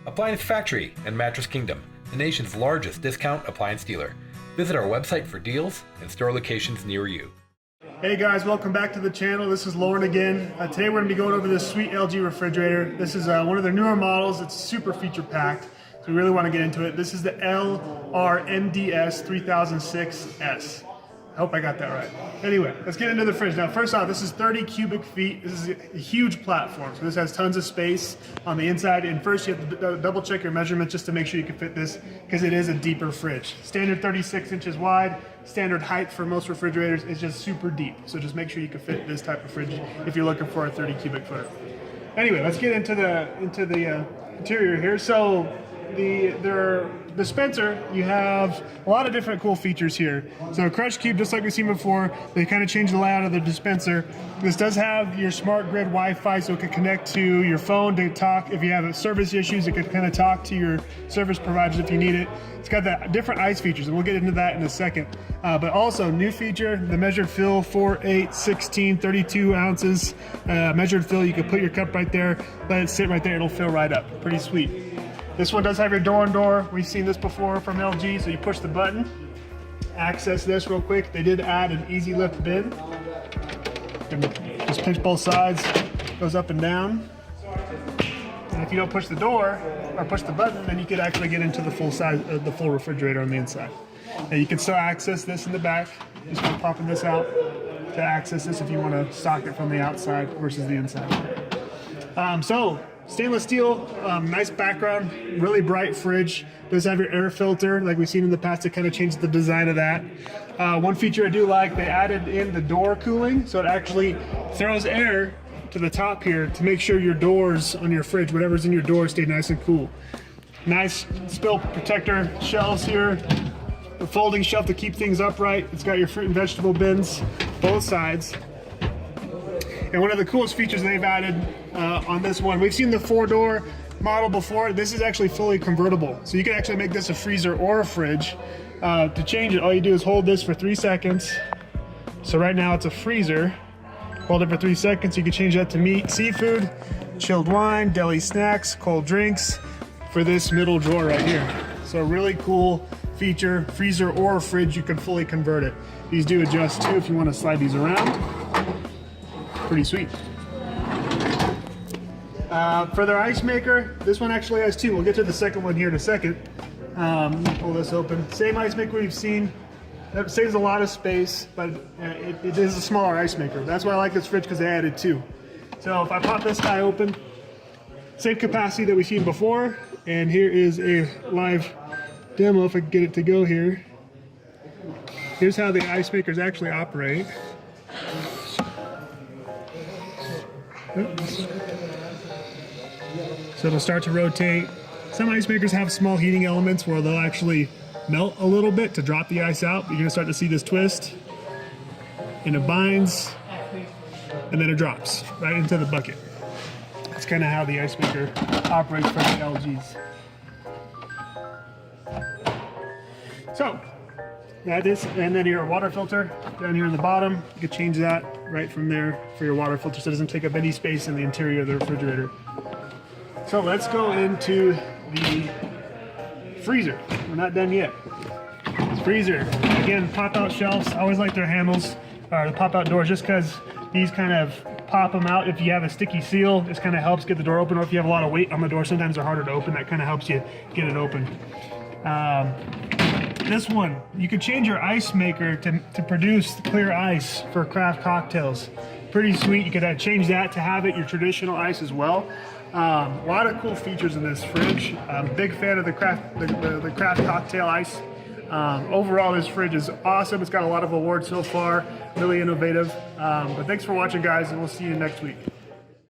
Appliance Factory and Mattress Kingdom, the nation's largest discount appliance dealer. Visit our website for deals and store locations near you. Hey guys, welcome back to the channel. This is Loren again. Today we're going to be going over this sweet LG refrigerator. This is one of their newer models. It's super feature packed, so we really want to get into it. This is the LRMDS 3006S. I hope I got that right. Anyway, let's get into the fridge. Now, first off, this is 30 cubic feet. This is a huge platform, so this has tons of space on the inside. And first, you have to double check your measurements just to make sure you can fit this, because it is a deeper fridge. Standard 36 inches wide. Standard height for most refrigerators is just super deep. So just make sure you can fit this type of fridge if you're looking for a 30 cubic footer. Anyway, let's get into the interior here. So their dispenser, you have a lot of different cool features here. So a crush cube, just like we've seen before, they kind of changed the layout of the dispenser. This does have your smart grid Wi-Fi, so it can connect to your phone to talk. If you have service issues, it can kind of talk to your service providers if you need it. It's got the different ice features, and we'll get into that in a second. But also, new feature, the measured fill, 4, 8, 16, 32 ounces. Measured fill, you can put your cup right there, let it sit right there, it'll fill right up. Pretty sweet. This one does have your door-on-door. We've seen this before from LG, so you push the button, access this real quick. They did add an easy lift bin. Just pinch both sides, goes up and down. And if you don't push the door or push the button, then you could actually get into the full size, the full refrigerator on the inside. And you can still access this in the back. Just by popping this out to access this if you want to stock it from the outside versus the inside. Stainless steel, nice background, really bright fridge. Does have your air filter, like we've seen in the past. It kind of changed the design of that. One feature I do like, they added in the door cooling, so it actually throws air to the top here to make sure your doors on your fridge, whatever's in your door, stay nice and cool. Nice spill protector shelves here. The folding shelf to keep things upright. It's got your fruit and vegetable bins, both sides. And one of the coolest features they've added on this one, we've seen the 4-door model before. This is actually fully convertible. So you can actually make this a freezer or a fridge. To change it, all you do is hold this for 3 seconds. So right now it's a freezer. Hold it for 3 seconds. You can change that to meat, seafood, chilled wine, deli snacks, cold drinks for this middle drawer right here. So a really cool feature, freezer or fridge, you can fully convert it. These do adjust too if you want to slide these around. Pretty sweet. For their ice maker, this one actually has 2. We'll get to the second one here in a second. Pull this open. Same ice maker we've seen. That saves a lot of space, but it is a smaller ice maker. That's why I like this fridge, because they added 2. So if I pop this guy open, same capacity that we've seen before, and here is a live demo if I can get it to go here. Here's how the ice makers actually operate. Oops. So it'll start to rotate. Some ice makers have small heating elements where they'll actually melt a little bit to drop the ice out. You're gonna start to see this twist, and it binds, and then it drops right into the bucket. That's kind of how the ice maker operates for the LGs. So that is, and then your water filter down here in the bottom, you can change that right from there for your water filter, so it doesn't take up any space in the interior of the refrigerator. So let's go into the freezer. We're not done yet. Freezer, again, pop-out shelves. I always like their handles, or the pop-out doors, just because these kind of pop them out. If you have a sticky seal, this kind of helps get the door open, or if you have a lot of weight on the door, sometimes they're harder to open. That kind of helps you get it open. This one, you could change your ice maker to produce clear ice for craft cocktails. Pretty sweet. You could change that to have it your traditional ice as well. A lot of cool features in this fridge. I'm a big fan of the craft cocktail ice. Overall, this fridge is awesome. It's got a lot of awards so far. Really innovative. But thanks for watching, guys, and we'll see you next week.